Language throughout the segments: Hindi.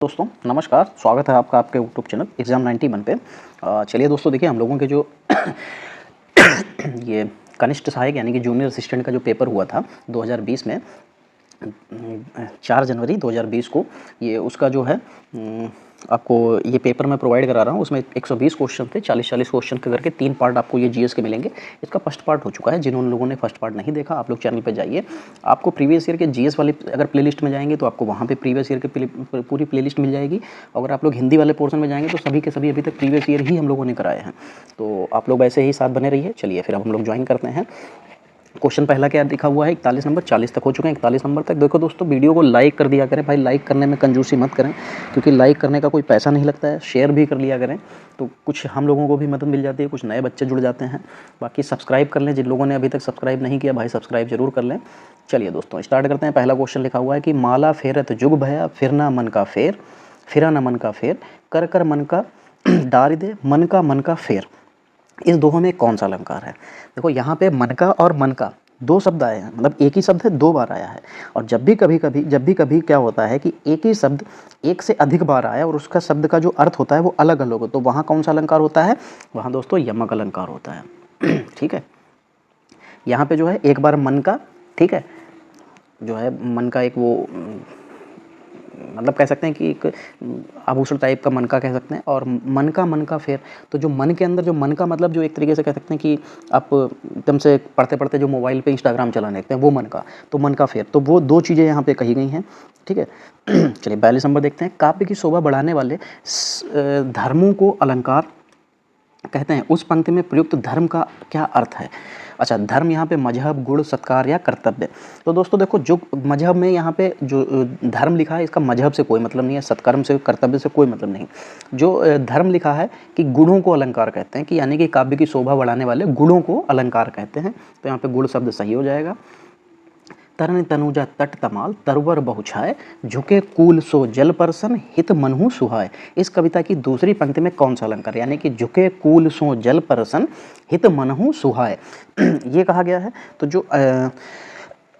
दोस्तों नमस्कार, स्वागत है आपका आपके यूट्यूब चैनल एग्ज़ाम 91 पे। चलिए दोस्तों, देखिए हम लोगों के जो ये कनिष्ठ सहायक यानी कि जूनियर असिस्टेंट का जो पेपर हुआ था 2020 में, 4 जनवरी 2020 को, ये उसका जो है आपको ये पेपर मैं प्रोवाइड करा रहा हूँ। उसमें 120 क्वेश्चन थे, 40-40 क्वेश्चन के करके 3 पार्ट आपको ये जीएस के मिलेंगे। इसका फर्स्ट पार्ट हो चुका है। जिन लोगों ने फर्स्ट पार्ट नहीं देखा, आप लोग चैनल पे जाइए। आपको प्रीवियस ईयर के जीएस वाले अगर प्लेलिस्ट में जाएंगे तो आपको वहाँ पे प्रीवियस ईयर के पूरी प्लेलिस्ट मिल जाएगी। अगर आप लोग हिंदी वाले पोर्शन में जाएंगे तो सभी के सभी अभी तक प्रीवियस ईयर ही हम लोगों ने कराए हैं। तो आप लोग ऐसे ही साथ बने रहिए। चलिए फिर अब हम लोग ज्वाइन करते हैं। क्वेश्चन पहला क्या लिखा हुआ है, 41 नंबर, 40 तक हो चुके हैं। 41 नंबर तक देखो दोस्तों, वीडियो को लाइक कर दिया करें भाई। लाइक करने में कंजूसी मत करें, क्योंकि लाइक करने का कोई पैसा नहीं लगता है। शेयर भी कर लिया करें तो कुछ हम लोगों को भी मदद मिल जाती है, कुछ नए बच्चे जुड़ जाते हैं। बाकी सब्सक्राइब कर लें, जिन लोगों ने अभी तक सब्सक्राइब नहीं किया भाई सब्सक्राइब जरूर कर लें। चलिए दोस्तों स्टार्ट करते हैं। पहला क्वेश्चन लिखा हुआ है कि माला फेरत जुग भया, फिर ना मन का फेर, फिरा ना मन का फेर, कर कर मन का डार दे, मन का फेर। इस दोनों में कौन सा अलंकार है? देखो यहाँ पे मन का और मन का दो शब्द आए हैं, मतलब एक ही शब्द है, 2 बार आया है। और जब भी कभी क्या होता है कि एक ही शब्द एक से अधिक बार आया और उसका शब्द का जो अर्थ होता है वो अलग अलग हो, तो वहाँ कौन सा अलंकार होता है? वहाँ दोस्तों यमक अलंकार होता है। ठीक है, यहाँ पे जो है एक बार मन का, ठीक है, जो है मन का एक वो मतलब कह सकते हैं कि एक आभूषण टाइप का मन का कह सकते हैं। और मन का फेर, तो जो मन के अंदर जो मन का मतलब जो एक तरीके से कह सकते हैं कि आप एकदम से पढ़ते पढ़ते जो मोबाइल पे इंस्टाग्राम चलाने लगते हैं, वो मन का, तो मन का फेर, तो वो 2 चीज़ें यहाँ पे कही गई हैं। ठीक है। चलिए 42 नंबर देखते हैं। काव्य की शोभा बढ़ाने वाले धर्मों को अलंकार कहते हैं। उस पंक्ति में प्रयुक्त धर्म का क्या अर्थ है? अच्छा, धर्म यहाँ पे मजहब, गुण, सत्कार या कर्तव्य। तो दोस्तों देखो, जो मजहब में यहाँ पे जो धर्म लिखा है, इसका मजहब से कोई मतलब नहीं है, सत्कर्म से, कर्तव्य से कोई मतलब नहीं। जो धर्म लिखा है कि गुणों को अलंकार कहते हैं, कि यानी कि काव्य की शोभा बढ़ाने वाले गुणों को अलंकार कहते हैं, तो यहाँ पे गुण शब्द सही हो जाएगा। तरन तनुजा तट तमाल, तरवर बहुछाय, झुके कूल सो जल परसन, हित मनहु सुहाय। इस कविता की दूसरी पंक्ति में कौन सा अलंकार, यानी कि झुके कूल सो जल परसन, हित मनहु सुहाय, ये कहा गया है। तो जो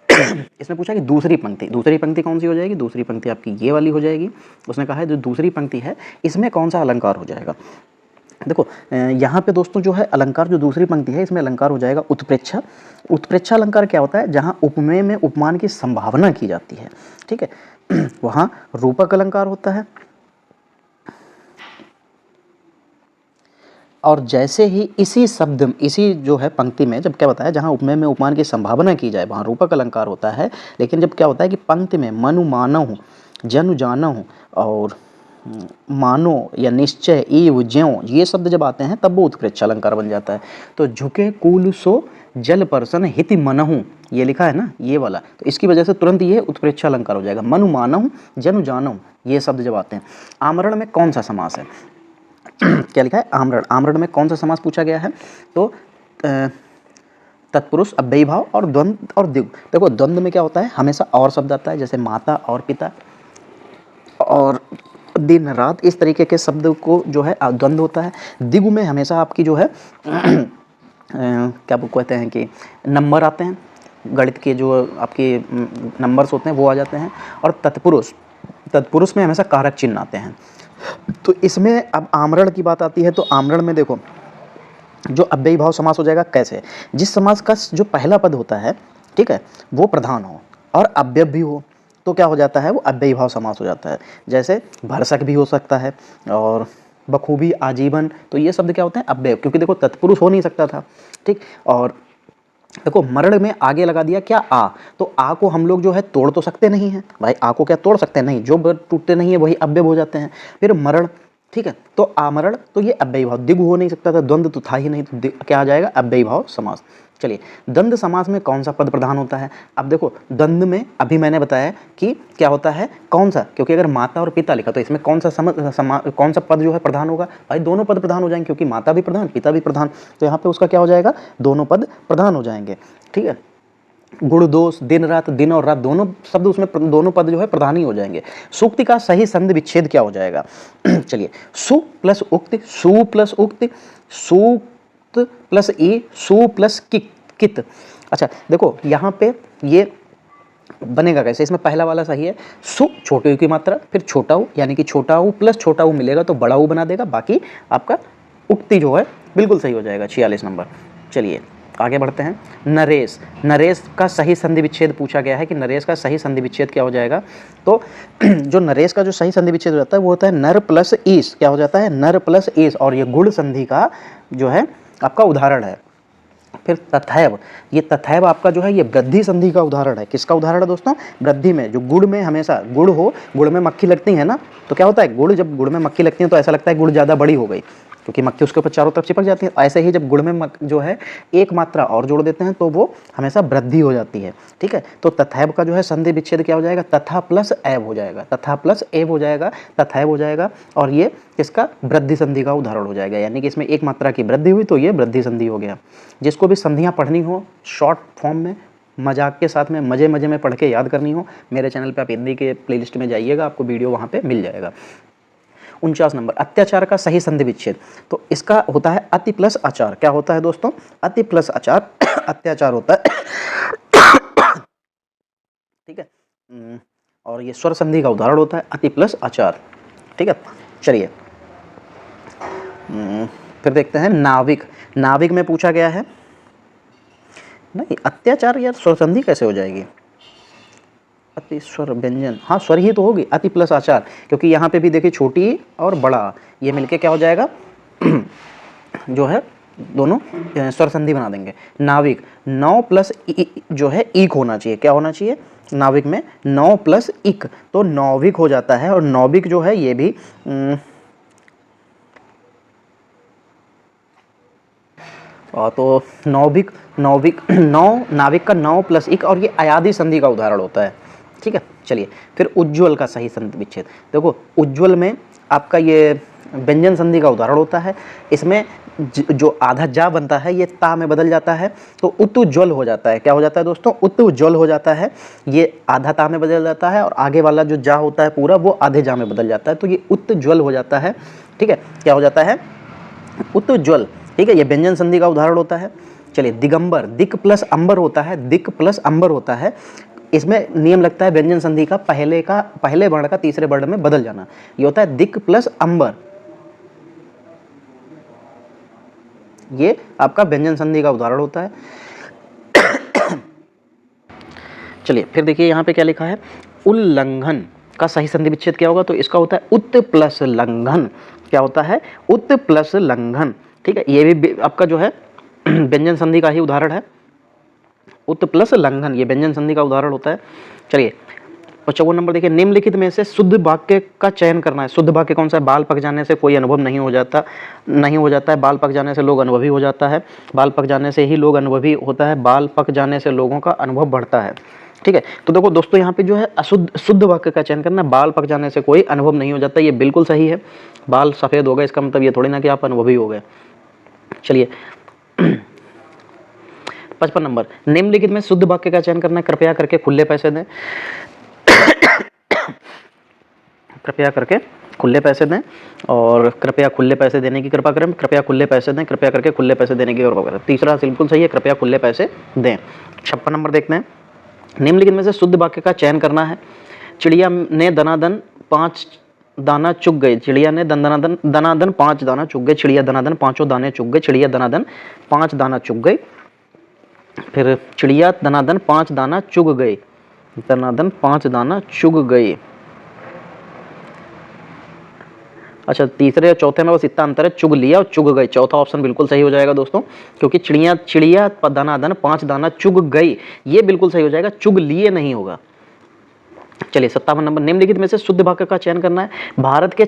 इसमें पूछा कि दूसरी पंक्ति कौन सी हो जाएगी? दूसरी पंक्ति आपकी ये वाली हो जाएगी। उसने कहा है जो दूसरी पंक्ति है इसमें कौन सा अलंकार हो जाएगा। देखो यहाँ पे दोस्तों जो है अलंकार, जो दूसरी पंक्ति है इसमें अलंकार हो जाएगा उत्प्रेक्षा। उत्प्रेक्षा अलंकार क्या होता है? जहाँ उपमेय में उपमान की संभावना की जाती है। ठीक है। वहाँ रूपक अलंकार होता है। और जैसे ही इसी जो है पंक्ति में जब क्या होता है, जहाँ उपमेय में उपमान की संभावना की जाए वहाँ रूपक अलंकार होता है। लेकिन जब क्या होता है कि पंक्ति में मनु मानहु, जनु जानहु और मानो या निश्चय, ईव, ज्यों, ये शब्द जब आते हैं तब वो उत्प्रेक्षा अलंकार बन जाता है। तो झुके कूल सो जल परसन, हिति मनहु, ये लिखा है ना, ये वाला, तो इसकी वजह से तुरंत ये उत्प्रेक्षा अलंकार हो जाएगा। मनु मानहु, जनु जानहु, ये शब्द जब आते हैं। आमरण में कौन सा समास है? क्या लिखा है? आमरण। आमरण में कौन सा समास पूछा गया है? तो तत्पुरुष, अव्ययी भाव और द्वंद्व और द्विगु। देखो द्वंद्व में क्या होता है, हमेशा और शब्द आता है, जैसे माता और पिता और दिन रात, इस तरीके के शब्द को जो है द्वंद्व होता है। द्विगु में हमेशा आपकी जो है क्या कहते हैं कि नंबर आते हैं, गणित के जो आपके नंबर्स होते हैं वो आ जाते हैं। और तत्पुरुष में हमेशा कारक चिन्ह आते हैं। तो इसमें अब आमरण की बात आती है, तो आमरण में देखो जो अव्ययी भाव समास हो जाएगा। कैसे? जिस समास का जो पहला पद होता है, ठीक है, वो प्रधान हो और अव्यय भी हो, तो क्या हो जाता है, वो अव्ययी भाव समास हो जाता है। जैसे भरसक भी हो सकता है और बखूबी, आजीवन, तो ये शब्द क्या होते हैं? अव्यय, क्योंकि देखो तत्पुरुष हो नहीं सकता था। ठीक। और देखो मरण में आगे लगा दिया क्या? आ, तो आ को हम लोग जो है तोड़ तो सकते नहीं हैं भाई। आ को क्या तोड़ सकते हैं? नहीं, जो टूटते नहीं है वही अव्यय हो जाते हैं। फिर मरण, ठीक है, तो आमरण, तो ये अव्ययी भाव, द्विगु हो नहीं सकता था, द्वंद्व तो था ही नहीं, तो क्या आ जाएगा? अव्ययी भाव समास। चलिए द्वंद्व समास में कौन सा पद प्रधान होता है? अब देखो द्वंद्व में अभी मैंने बताया कि क्या होता है, कौन सा, क्योंकि अगर माता और पिता लिखा तो इसमें कौन सा पद जो है प्रधान होगा? भाई दोनों पद प्रधान हो जाएंगे, क्योंकि माता भी प्रधान, पिता भी प्रधान, तो यहाँ पे उसका क्या हो जाएगा? दोनों पद प्रधान हो जाएंगे। ठीक है। गुण दोष, दिन रात, दिन और रात, दोनों शब्द उसमें दोनों पद जो है प्रधान ही हो जाएंगे। सूक्ति का सही संधि विच्छेद क्या हो जाएगा? चलिए सु प्लस उक्ति, सु प्लस उक्ति, सूक्त प्लस ई, सु प्लस कित। अच्छा देखो यहाँ पे ये बनेगा कैसे, इसमें पहला वाला सही है, सु छोटे ऊ की मात्रा, फिर छोटा ऊ, यानी कि छोटा ऊ प्लस छोटा ऊ मिलेगा तो बड़ा ऊ बना देगा, बाकी आपका उक्ति जो है बिल्कुल सही हो जाएगा। 46 नंबर। चलिए आगे बढ़ते हैं। नरेश, नरेश का सही संधि विच्छेद पूछा गया है कि नरेश का सही संधि विच्छेद क्या हो जाएगा। तो जो नरेश का जो सही संधि विच्छेद हो जाता है वो होता है नर प्लस ईस। क्या हो जाता है, नर प्लस ईस, और ये गुण संधि का जो है आपका उदाहरण है। फिर तथैव, ये तथैव आपका जो है ये वृद्धि संधि का उदाहरण है। किसका उदाहरण है दोस्तों, वृद्धि में। जो गुड़ में हमेशा गुड़ हो, गुड़ में मक्खी लगती है ना, तो क्या होता है, गुड़ जब गुड़ में मक्खी लगती है तो ऐसा लगता है गुड़ ज़्यादा बड़ी हो गई, क्योंकि मक्खी उसके ऊपर चारों तरफ चिपक जाती है। ऐसे ही जब गुड़ में जो है एक मात्रा और जोड़ देते हैं तो वो हमेशा वृद्धि हो जाती है। ठीक है, तो तथैव का जो है संधि विच्छेद क्या हो जाएगा, तथा प्लस एव हो जाएगा, तथा प्लस एव हो जाएगा, तथैव हो जाएगा, और ये इसका वृद्धि संधि का उदाहरण हो जाएगा। यानी कि इसमें एक मात्रा की वृद्धि हुई तो ये वृद्धि संधि हो गया। जिसको भी संधियाँ पढ़नी हो शॉर्ट फॉर्म में, मजाक के साथ में, मजे मजे में पढ़ के याद करनी हो, मेरे चैनल पे आप हिंदी के प्लेलिस्ट में जाइएगा, आपको वीडियो वहाँ पे मिल जाएगा। 49 नंबर, अत्याचार का सही संधि विच्छेद। तो इसका होता है अति प्लस आचार। क्या होता है दोस्तों, अति प्लस आचार अत्याचार होता है। ठीक है, और ये स्वर संधि का उदाहरण होता है अति प्लस आचार। ठीक है, चलिए फिर देखते हैं नाविक। नाविक में पूछा गया है, नहीं अत्याचार यार स्वर संधि कैसे हो जाएगी, अति स्वर व्यंजन, हाँ स्वर ही तो होगी, अति प्लस आचार, क्योंकि यहाँ पे भी देखिए छोटी और बड़ा ये मिलके क्या हो जाएगा जो है दोनों स्वर संधि बना देंगे। नाविक, 9 प्लस जो है ईक होना चाहिए। क्या होना चाहिए, नाविक में 9 प्लस इक, तो नौविक हो जाता है। और नौविक जो है ये भी तो नौविक, नाविक का 9 प्लस इक, और ये अयादि संधि का उदाहरण होता है। ठीक है, चलिए फिर उज्ज्वल का सही संधि विच्छेद। देखो उज्ज्वल में आपका ये व्यंजन संधि का उदाहरण होता है। इसमें जो आधा जा बनता है ये ता में बदल जाता है तो उत्ज्वल हो जाता है। क्या हो जाता है दोस्तों, उत्ज्वल हो जाता है। ये आधा ता में बदल जाता है और आगे वाला जो जा होता है पूरा वो आधे जा में बदल जाता है, तो ये उत्ज्वल हो जाता है। ठीक है, क्या हो जाता है, उत्ज्वल। ठीक है, ये व्यंजन संधि का उदाहरण होता है। चलिए दिगंबर, दिक प्लस अंबर होता है, दिक प्लस अंबर होता है। इसमें नियम लगता है व्यंजन संधि का पहले वर्ण का तीसरे वर्ण में बदल जाना। ये होता है दिक प्लस अंबर, ये आपका व्यंजन संधि का उदाहरण होता है। चलिए फिर देखिए यहाँ पे क्या लिखा है, उल्लंघन का सही संधि विच्छेद क्या होगा, तो इसका होता है उत प्लस लंघन। क्या होता है, उत प्लस लंघन। ठीक है, ये भी आपका जो है व्यंजन संधि का ही उदाहरण है। उत प्लस लंघन ये व्यंजन संधि का उदाहरण होता है। चलिए 55 नंबर देखिए, निम्नलिखित में से शुद्ध वाक्य का चयन करना है। शुद्ध वाक्य कौन सा है, बाल पक जाने से कोई अनुभव नहीं हो जाता है। बाल पक जाने से लोग अनुभवी हो जाता है। बाल पक जाने से ही लोग अनुभवी होता है। बाल पक जाने से लोगों का अनुभव बढ़ता है। ठीक है, तो देखो दोस्तों यहाँ पे जो है शुद्ध वाक्य का चयन करना है। बाल पक जाने से कोई अनुभव नहीं हो जाता, ये बिल्कुल सही है। बाल सफ़ेद हो गए इसका मतलब ये थोड़ी ना कि आप अनुभवी हो गए। चलिए 55 नंबर, निम्नलिखित में शुद्ध वाक्य का चयन करना है। कृपया करके खुले पैसे दें। कृपया करके खुले पैसे दें, और कृपया खुले पैसे देने की कृपा करें। कृपया खुले पैसे दें, कृपया करके खुले पैसे देने की कृपा करें। तीसरा बिल्कुल सही है, कृपया खुले पैसे दें। 56 नंबर देखते हैं, निम्नलिखित में से शुद्ध वाक्य का चयन करना है। चिड़िया ने दनादन 5 दाना चुग गए। चिड़िया ने दनादन 5 दाना चुग गए। चिड़िया दनादन 5 दाने चुग गए। चिड़िया दनादन 5 दाना चुग गई। फिर चिड़िया दनादन 5 दाना चुग गई। दनादन 5 दाना चुग गई। अच्छा, तीसरे और चौथे में बस इतना अंतर है, चुग लिया और चुग गई। चौथा ऑप्शन बिल्कुल सही हो जाएगा दोस्तों, क्योंकि चिड़िया दनादन 5 दाना चुग गई, ये बिल्कुल सही हो जाएगा, चुग लिए नहीं होगा। चलिए 57 नंबर, निम्नलिखित में से शुद्ध वाक्य का चयन करना है। भारत में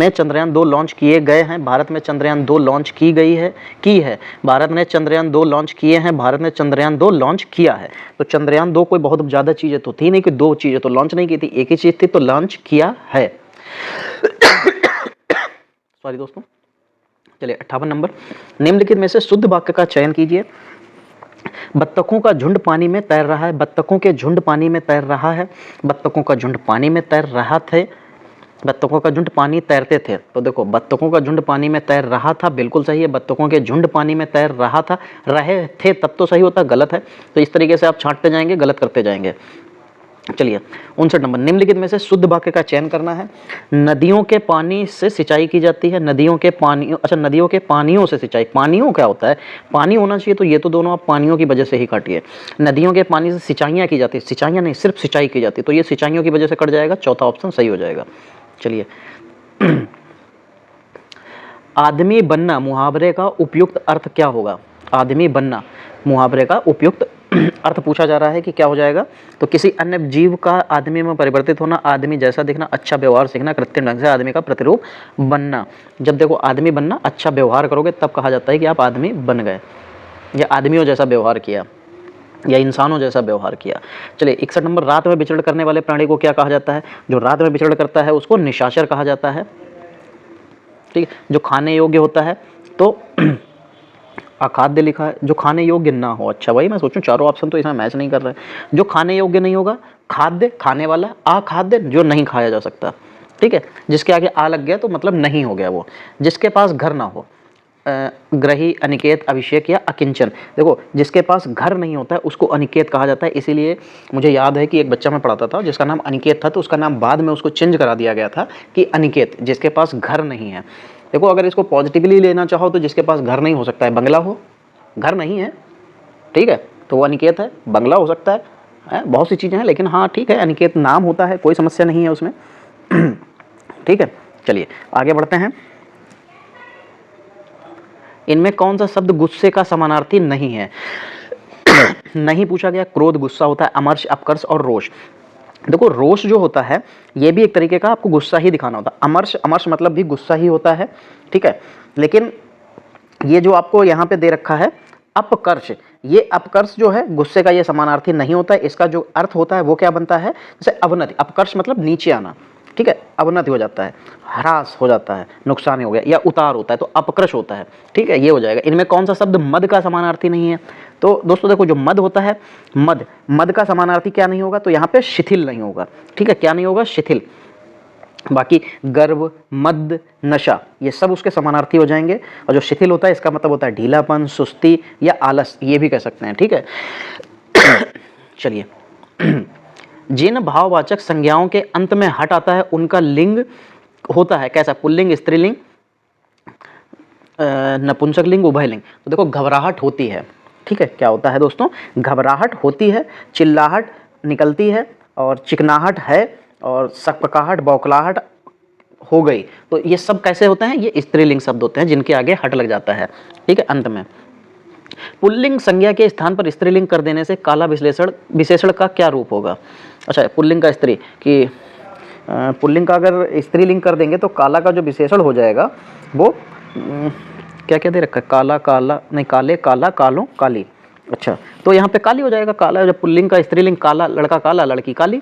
चंद्रयान 2 लॉन्च किए गए हैं। भारत में चंद्रयान 2 लॉन्च की है। भारत ने चंद्रयान 2 लॉन्च किए हैं। भारत ने चंद्रयान 2 लॉन्च किया है। तो चंद्रयान 2 कोई बहुत ज़्यादा चीज़ें तो थी नहीं, कि 2 चीज़ें तो लॉन्च नहीं की थी, एक ही चीज़ थी तो लॉन्च किया है। सॉरी दोस्तों। चलिए 58 नंबर, निम्नलिखित में से शुद्ध वाक्य का चयन कीजिए। बत्तखों का झुंड पानी में तैर रहा है। बत्तखों के झुंड पानी में तैर रहा है। बत्तखों का झुंड पानी में तैर रहा थे। बत्तखों का झुंड पानी तैरते थे, तो देखो बत्तखों का झुंड पानी में तैर रहा था, बिल्कुल सही है। बत्तखों के झुंड पानी में तैर रहा था, रहे थे तब तो सही होता, गलत है। तो इस तरीके से आप छांटते जाएंगे, गलत करते जाएंगे। चलिए 59 नंबर, निम्नलिखित में से शुद्ध वाक्य का चयन करना है। नदियों के पानी से सिंचाई की जाती है। नदियों के पानी, अच्छा नदियों के पानियों से सिंचाई, पानियों क्या होता है, पानी होना चाहिए, तो ये तो दोनों आप पानियों की वजह से ही काटिए। नदियों के पानी से सिंचाइयाँ की जाती है, सिंचाइयाँ नहीं सिर्फ सिंचाई की जाती है, तो ये सिंचाइयों की वजह से कट जाएगा, चौथा ऑप्शन सही हो जाएगा। चलिए आदमी बनना मुहावरे का उपयुक्त अर्थ क्या होगा। आदमी बनना मुहावरे का उपयुक्त अर्थ पूछा जा रहा है कि क्या हो जाएगा, तो किसी अन्य जीव का आदमी में परिवर्तित होना, आदमी जैसा दिखना, अच्छा व्यवहार सीखना, कृत्रिम ढंग से आदमी का प्रतिरूप बनना। जब देखो आदमी बनना, अच्छा व्यवहार करोगे तब कहा जाता है कि आप आदमी बन गए, या आदमियों जैसा व्यवहार किया, या इंसानों जैसा व्यवहार किया। चलिए 61 नंबर, रात में विचरण करने वाले प्राणी को क्या कहा जाता है। जो रात में विचरण करता है उसको निशाचर कहा जाता है। ठीक है, जो खाने योग्य होता है तो अखाद्य लिखा है, जो खाने योग्य ना हो। अच्छा भाई मैं सोचूं चारों ऑप्शन तो इसमें मैच नहीं कर रहा है। जो खाने योग्य नहीं होगा, खाद्य खाने वाला, अखाद्य जो नहीं खाया जा सकता। ठीक है, जिसके आगे आ लग गया तो मतलब नहीं हो गया वो। जिसके पास घर ना हो, ग्रही, अनिकेत, अभिषेक या अकिंचन। देखो जिसके पास घर नहीं होता है उसको अनिकेत कहा जाता है। इसीलिए मुझे याद है कि एक बच्चा मैं पढ़ाता था जिसका नाम अनिकेत था, तो उसका नाम बाद में उसको चेंज करा दिया गया था कि अनिकेत, जिसके पास घर नहीं है। देखो अगर इसको पॉजिटिवली लेना चाहो तो जिसके पास घर नहीं हो सकता है बंगला हो, घर नहीं है, ठीक है, तो वो अनिकेत है। बंगला हो सकता है, बहुत सी चीज़ें हैं, लेकिन हाँ ठीक है, अनिकेत नाम होता है, कोई समस्या नहीं है उसमें। ठीक है, चलिए आगे बढ़ते हैं। इनमें कौन सा शब्द गुस्से का समानार्थी नहीं है। नहीं पूछा गया। क्रोध गुस्सा होता है, अमर्ष अपकर्ष और रोष। देखो रोष जो होता है ये भी एक तरीके का आपको गुस्सा ही दिखाना होता है। अमर्ष, अमर्ष मतलब भी गुस्सा ही होता है, ठीक है। लेकिन ये जो आपको यहाँ पे दे रखा है अपकर्ष, ये अपकर्ष जो है गुस्से का ये समानार्थी नहीं होता है। इसका जो अर्थ होता है वो क्या बनता है, जैसे अवनति, अपकर्ष मतलब नीचे आना, ठीक है, अवनति हो जाता है, ह्रास हो जाता है, नुकसान हो गया, या उतार होता है, तो अपकृश होता है, ठीक है, ये हो जाएगा। इनमें कौन सा शब्द मद का समानार्थी नहीं है। तो दोस्तों देखो जो मद होता है, मद, मद का समानार्थी क्या नहीं होगा, तो यहाँ पे शिथिल नहीं होगा, ठीक है, क्या नहीं होगा, शिथिल। बाकी गर्व, मद, नशा, ये सब उसके समानार्थी हो जाएंगे। और जो शिथिल होता है इसका मतलब होता है ढीलापन, सुस्ती या आलस, ये भी कह सकते हैं, ठीक है। चलिए जिन भाववाचक संज्ञाओं के अंत में हट आता है उनका लिंग होता है कैसा, पुल्लिंग, स्त्रीलिंग, नपुंसक लिंग, उभयलिंग। तो देखो घबराहट होती है, ठीक है, क्या होता है दोस्तों, घबराहट होती है, चिल्लाहट निकलती है, और चिकनाहट है, और सकपकाहट, बौखलाहट हो गई। तो ये सब कैसे होते हैं, ये स्त्रीलिंग शब्द होते हैं जिनके आगे हट लग जाता है, ठीक है, अंत में। पुल्लिंग संज्ञा के स्थान पर स्त्रीलिंग कर देने से काला विशेषण, विशेषण का क्या रूप होगा। अच्छा पुल्लिंग का स्त्री, कि पुल्लिंग का अगर स्त्रीलिंग कर देंगे तो काला का जो विशेषण हो जाएगा वो क्या क्या दे रखा है, काला, काला नहीं, काले, काला, कालो, काली। अच्छा तो यहाँ पे काली हो जाएगा, काला जब पुल्लिंग का स्त्रीलिंग, काला, लड़का काला, लड़की काली।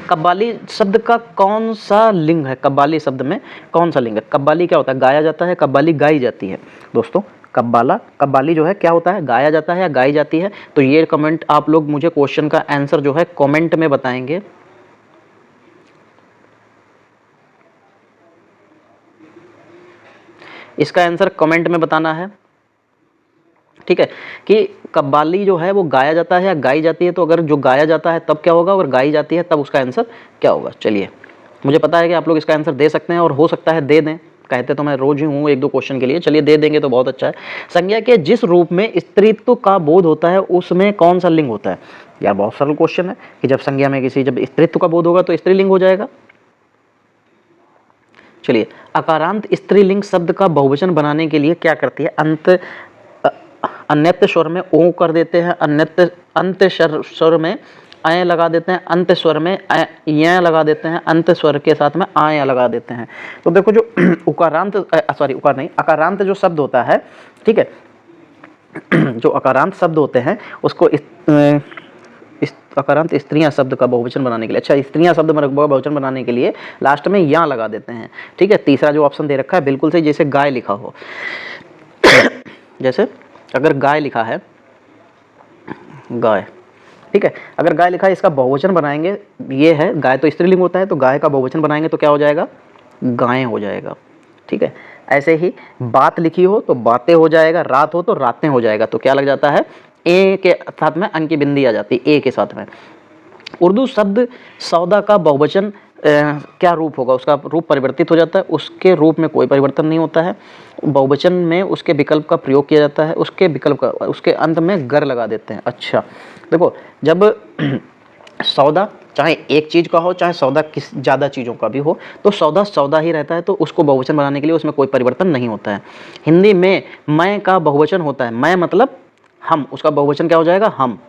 कव्वाली शब्द का कौन सा लिंग है, कव्वाली शब्द में कौन सा लिंग है। कव्वाली क्या होता है, गाया जाता है, कव्वाली गाई जाती है। दोस्तों कव्वाला, कव्वाली जो है क्या होता है, गाया जाता है या गाई जाती है। तो ये कमेंट आप लोग मुझे क्वेश्चन का आंसर जो है कमेंट में बताएंगे। इसका आंसर कमेंट में बताना है, ठीक है, कि कव्वाली जो है वो गाया जाता है या गाई जाती है। तो अगर जो गाया जाता है तब क्या होगा, और गाई जाती है तब उसका आंसर क्या होगा। चलिए मुझे पता है कि आप लोग इसका आंसर दे सकते हैं, और हो सकता है दे दें, कहते तो मैं रोज ही हूँ एक दो क्वेश्चन के लिए। चलिए दे देंगे तो बहुत अच्छा है। संज्ञा के जिस रूप में स्त्रीत्व का बोध होता है उसमें कौन सा लिंग होता है। यार बहुत सरल क्वेश्चन है कि जब संज्ञा में किसी, जब स्त्रीत्व का बोध होगा तो स्त्रीलिंग हो जाएगा। चलिए अकारांत स्त्रीलिंग शब्द का बहुवचन बनाने के लिए क्या करती है, अन्यत्र स्वर में ओ कर देते हैं, अन्यत्र अंत स्वर में अय लगा देते हैं, अंत स्वर में य लगा देते हैं, अंत स्वर के साथ में आय लगा देते हैं। तो देखो जो उकारांत, सॉरी उकार नहीं, अकारांत जो शब्द होता है, ठीक है, जो अकारांत शब्द होते हैं उसको अकारांत स्त्रियां शब्द का बहुवचन बनाने के लिए, अच्छा स्त्रियां शब्द का बहुवचन बनाने के लिए लास्ट में या लगा देते हैं, ठीक है। तीसरा जो ऑप्शन दे रखा है बिल्कुल सही, जैसे गाय लिखा हो, जैसे अगर गाय लिखा है, गाय, ठीक है। अगर गाय लिखा है, इसका बहुवचन बनाएंगे, ये है गाय तो स्त्रीलिंग होता है, तो गाय का बहुवचन बनाएंगे तो क्या हो जाएगा, गायें हो जाएगा। ठीक है। ऐसे ही बात लिखी हो तो बातें हो जाएगा, रात हो तो रातें हो जाएगा। तो क्या लग जाता है, ए के साथ में अन की बिंदी आ जाती है, ए के साथ में। उर्दू शब्द सौदा का बहुवचन क्या रूप होगा, उसका रूप परिवर्तित हो जाता है, उसके रूप में कोई परिवर्तन नहीं होता है। बहुवचन में उसके विकल्प का प्रयोग किया जाता है, उसके विकल्प का उसके अंत में गर लगा देते हैं। अच्छा देखो, जब सौदा चाहे एक चीज़ का हो, चाहे सौदा किस ज़्यादा चीज़ों का भी हो, तो सौदा सौदा ही रहता है, तो उसको बहुवचन बनाने के लिए उसमें कोई परिवर्तन नहीं होता है। हिंदी में मैं का बहुवचन होता है, मैं मतलब हम, उसका बहुवचन क्या हो जाएगा, हम।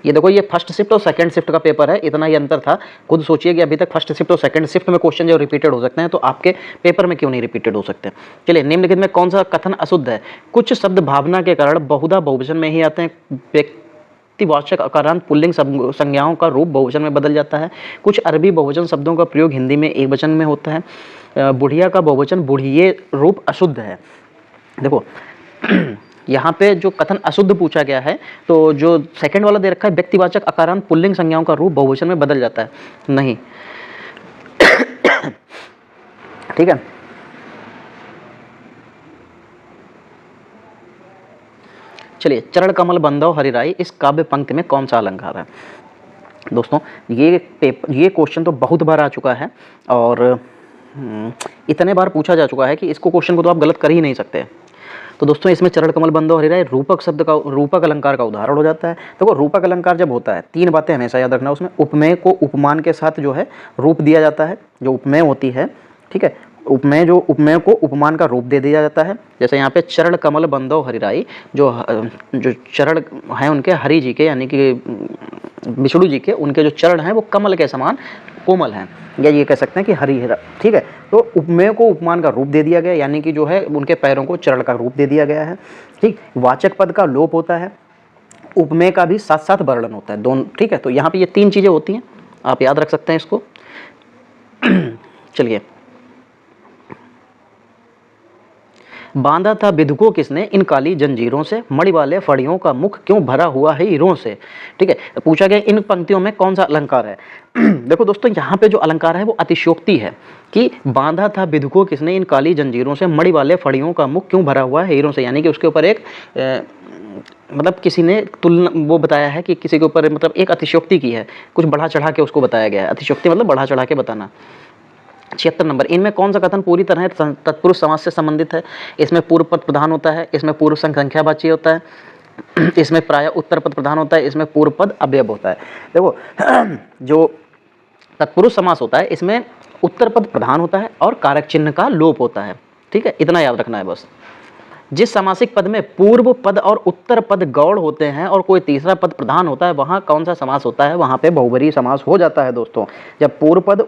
ये देखो, ये फर्स्ट शिफ्ट और सेकंड शिफ्ट का पेपर है, इतना ही अंतर था। खुद सोचिए कि अभी तक फर्स्ट शिफ्ट और सेकंड शिफ्ट में क्वेश्चन जो रिपीटेड हो सकते हैं, तो आपके पेपर में क्यों नहीं रिपीटेड हो सकते। चलिए, निम्नलिखित में कौन सा कथन अशुद्ध है। कुछ शब्द भावना के कारण बहुधा बहुवचन में ही आते हैं। व्यक्तिवाचक अकारांत पुल्लिंग संज्ञाओं का रूप बहुवचन में बदल जाता है। कुछ अरबी बहुवचन शब्दों का प्रयोग हिंदी में एक वचन में होता है। बुढ़िया का बहुवचन बुढ़िये रूप अशुद्ध है। देखो यहाँ पे जो कथन अशुद्ध पूछा गया है, तो जो सेकंड वाला दे रखा है, व्यक्तिवाचक अकारांत पुल्लिंग संज्ञाओं का रूप बहुवचन में बदल जाता है, नहीं। ठीक है। चलिए, चरण कमल बंधव हरिराई, इस काव्य पंक्ति में कौन सा अलंकार है। दोस्तों, ये क्वेश्चन तो बहुत बार आ चुका है और इतने बार पूछा जा चुका है कि इसको क्वेश्चन को तो आप गलत कर ही नहीं सकते। तो दोस्तों, इसमें चरण कमल बंधव हरिराई रूपक शब्द का, रूपक अलंकार का उदाहरण हो जाता है। देखो, रूपक अलंकार जब होता है, तीन बातें हमेशा याद रखना। उसमें उपमेय को उपमान के साथ जो है रूप दिया जाता है, जो उपमेय होती है। ठीक है। उपमेय को उपमान का रूप दे दिया जाता है। जैसे यहाँ पे चरण कमल बंधव हरिराई, जो चरण हैं उनके, हरि जी के यानी कि विष्णु जी के, उनके जो चरण हैं वो कमल के समान कोमल हैं, या ये कह सकते हैं कि हरिहरा। ठीक है। तो उपमेय को उपमान का रूप दे दिया गया, यानी कि जो है उनके पैरों को चरण का रूप दे दिया गया है। ठीक। वाचक पद का लोप होता है, उपमेय का भी साथ साथ वर्णन होता है, दोनों। ठीक है। तो यहाँ पे ये तीन चीज़ें होती हैं, आप याद रख सकते हैं इसको। चलिए, बांधा था बिधुको किसने इन काली जंजीरों से, मणि वाले फड़ियों का मुख क्यों भरा हुआ है हीरों से। ठीक है। पूछा गया इन पंक्तियों में कौन सा अलंकार है। देखो दोस्तों, यहाँ पे जो अलंकार है वो अतिशयोक्ति है कि बांधा था बिधुको किसने इन काली जंजीरों से, मणि वाले फड़ियों का मुख क्यों भरा हुआ है हीरों से, यानी कि उसके ऊपर एक मतलब किसी ने तुलना वो बताया है कि किसी के ऊपर मतलब एक अतिशयोक्ति की है, कुछ बढ़ा चढ़ा के उसको बताया गया है। अतिशयोक्ति मतलब बढ़ा चढ़ा के बताना। 76 नंबर, इनमें कौन सा कथन पूरी तरह तत्पुरुष समास से संबंधित है। इसमें पूर्व पद प्रधान होता है, इसमें पूर्व संख्यावाची होता है, इसमें प्राय उत्तर पद प्रधान होता है, इसमें पूर्व पद अव्यय होता है। देखो, जो तत्पुरुष समास होता है इसमें उत्तर पद प्रधान होता है और कारक चिन्ह का लोप होता है। ठीक है, इतना याद रखना है बस। जिस समासिक पद में पूर्व पद और उत्तर पद गौड़ होते हैं और कोई तीसरा पद प्रधान होता है, वहां कौन सा समास होता है, वहां पे बहुवरी समास हो जाता है दोस्तों। जब पूर्व पद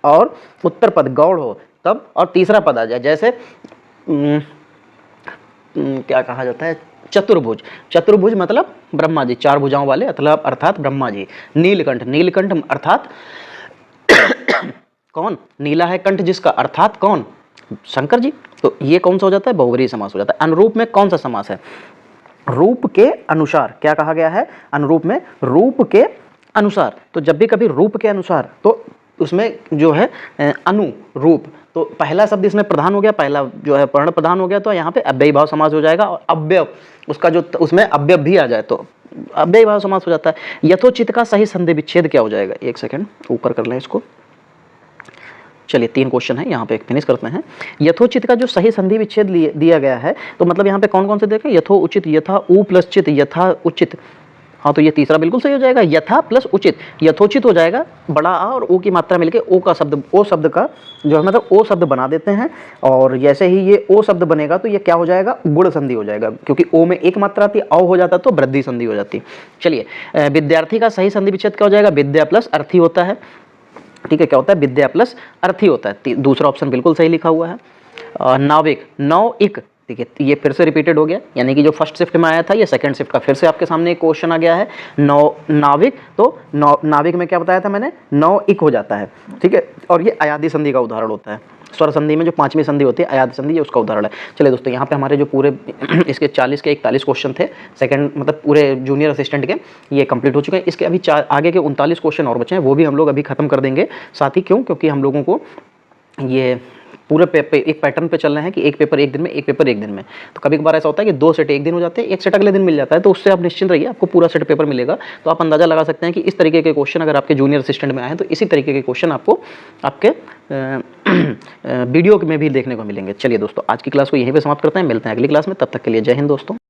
और उत्तर पद गौड़ हो तब, और तीसरा पद आ जाए, जैसे क्या कहा जाता है, चतुर्भुज। चतुर्भुज मतलब ब्रह्मा जी, चार भुजाओं वाले, अर्थात ब्रह्मा जी। नीलकंठ, नीलकंठ अर्थात कौन, नीला है कंठ जिसका, अर्थात कौन, शंकर जी। तो ये कौन सा हो जाता है, बहुवरी समास हो जाता है। अनुरूप में कौन सा समास है, रूप के अनुसार। क्या कहा गया है, अनुरूप में रूप के अनुसार। तो जब भी कभी रूप के अनुसार, तो उसमें जो है अनुरूप, तो पहला शब्द इसमें प्रधान हो गया, पहला जो है पर्ण प्रधान हो गया, तो यहाँ पे अव्ययी भाव समास हो जाएगा। और अव्यय उसका जो उसमें अव्यय भी आ जाए तो अव्ययी भाव समास हो जाता है। यथोचित का सही संधि विच्छेद क्या हो जाएगा, एक सेकंड ऊपर कर लें इसको। चलिए, 3 क्वेश्चन है, यहाँ पे एक फिनिश करते हैं। यथोचित का जो सही संधि विच्छेद दिया गया है, तो मतलब यहाँ पे कौन कौन से देखें, यथो उचित, यथा उ प्लस चित, यथा उचित। हाँ, तो ये तीसरा बिल्कुल सही हो जाएगा, यथा प्लस उचित। यथोचित हो जाएगा, बड़ा आ और ओ की मात्रा मिलके ओ का शब्द, ओ शब्द का जो है मतलब ओ शब्द बना देते हैं। और जैसे ही ये ओ शब्द बनेगा तो ये क्या हो जाएगा, गुण संधि हो जाएगा, क्योंकि ओ में एक मात्रा आती है, औ हो जाता तो वृद्धि संधि हो जाती। चलिए, विद्यार्थी का सही संधि विच्छेद क्या हो जाएगा, विद्या प्लस अर्थी होता है। ठीक है, क्या होता है, विद्या प्लस अर्थी होता है। दूसरा ऑप्शन बिल्कुल सही लिखा हुआ है। नाविक, नौइक, ठीक है, ये फिर से रिपीटेड हो गया, यानी कि जो फर्स्ट शिफ्ट में आया था ये सेकंड शिफ्ट का फिर से आपके सामने एक क्वेश्चन आ गया है। नाविक, तो नाविक में क्या बताया था मैंने, नौइक हो जाता है। ठीक है, और ये अयादी संधि का उदाहरण होता है। स्वर संधि में जो 5वीं संधि होती है अयाद संधि, ये उसका उदाहरण है। चलिए दोस्तों, यहाँ पे हमारे जो पूरे इसके 40 के 41 क्वेश्चन थे सेकंड मतलब पूरे जूनियर असिस्टेंट के, ये कंप्लीट हो चुके हैं। इसके अभी आगे के 39 क्वेश्चन और बचे हैं, वो भी हम लोग अभी खत्म कर देंगे साथ ही। क्यों? क्योंकि हम लोगों को ये पूरे एक पैटर्न पे चल रहे हैं कि एक पेपर एक दिन में, एक पेपर एक दिन में। तो कभी कभार ऐसा होता है कि 2 सेट एक दिन हो जाते हैं, एक सेट अगले दिन मिल जाता है, तो उससे आप निश्चिंत रहिए, आपको पूरा सेट पेपर मिलेगा। तो आप अंदाजा लगा सकते हैं कि इस तरीके के क्वेश्चन अगर आपके जूनियर असिस्टेंट में आए हैं तो इसी तरीके के क्वेश्चन आपको आपके वीडियो में भी देखने को मिलेंगे। चलिए दोस्तों, आज की क्लास को यहीं पे समाप्त करते हैं, मिलते हैं अगली क्लास में, तब तक के लिए जय हिंद दोस्तों।